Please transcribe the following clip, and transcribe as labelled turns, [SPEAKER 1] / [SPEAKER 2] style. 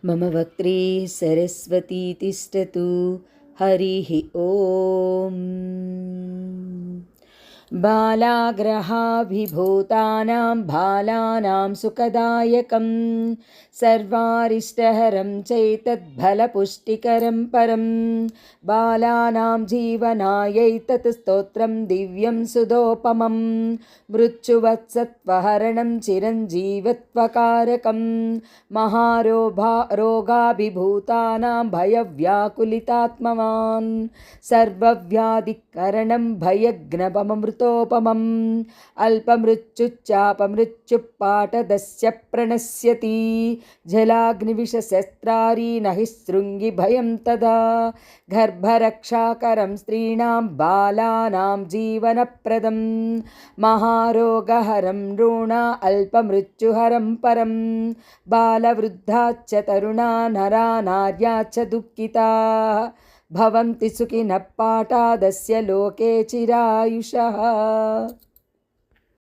[SPEAKER 1] मम वक्त्रे सरस्वती तिष्ठतु। हरिः ॐ। बालाग्रहाभिभूतानां बालानां सुखदायकं सर्वारिष्टहरं चैतद्फलपुष्टिकरं परं बालानां जीवनायैतत् स्तोत्रं दिव्यं सुदोपमं मृत्युवत्सत्वहरणं चिरञ्जीवत्वकारकं रोगाभिभूतानां भयव्याकुलितात्मवान् सर्वव्याधिकरणं भयघ्नपममृतोपमम् अल्पमृत्युच्चापमृत्युपाटदस्य प्रणश्यति जलाग्निविषशस्त्रारी न हि शृङ्गि भयं तदा गर्भरक्षाकरं स्त्रीणां बालानां जीवनप्रदं महारोगहरं नृणा अल्पमृत्युहरं परं बालवृद्धाश्च तरुणा नरा नार्याश्च दुःखिताः भवन्ति सुखिनः पाठादस्य लोके चिरायुषः।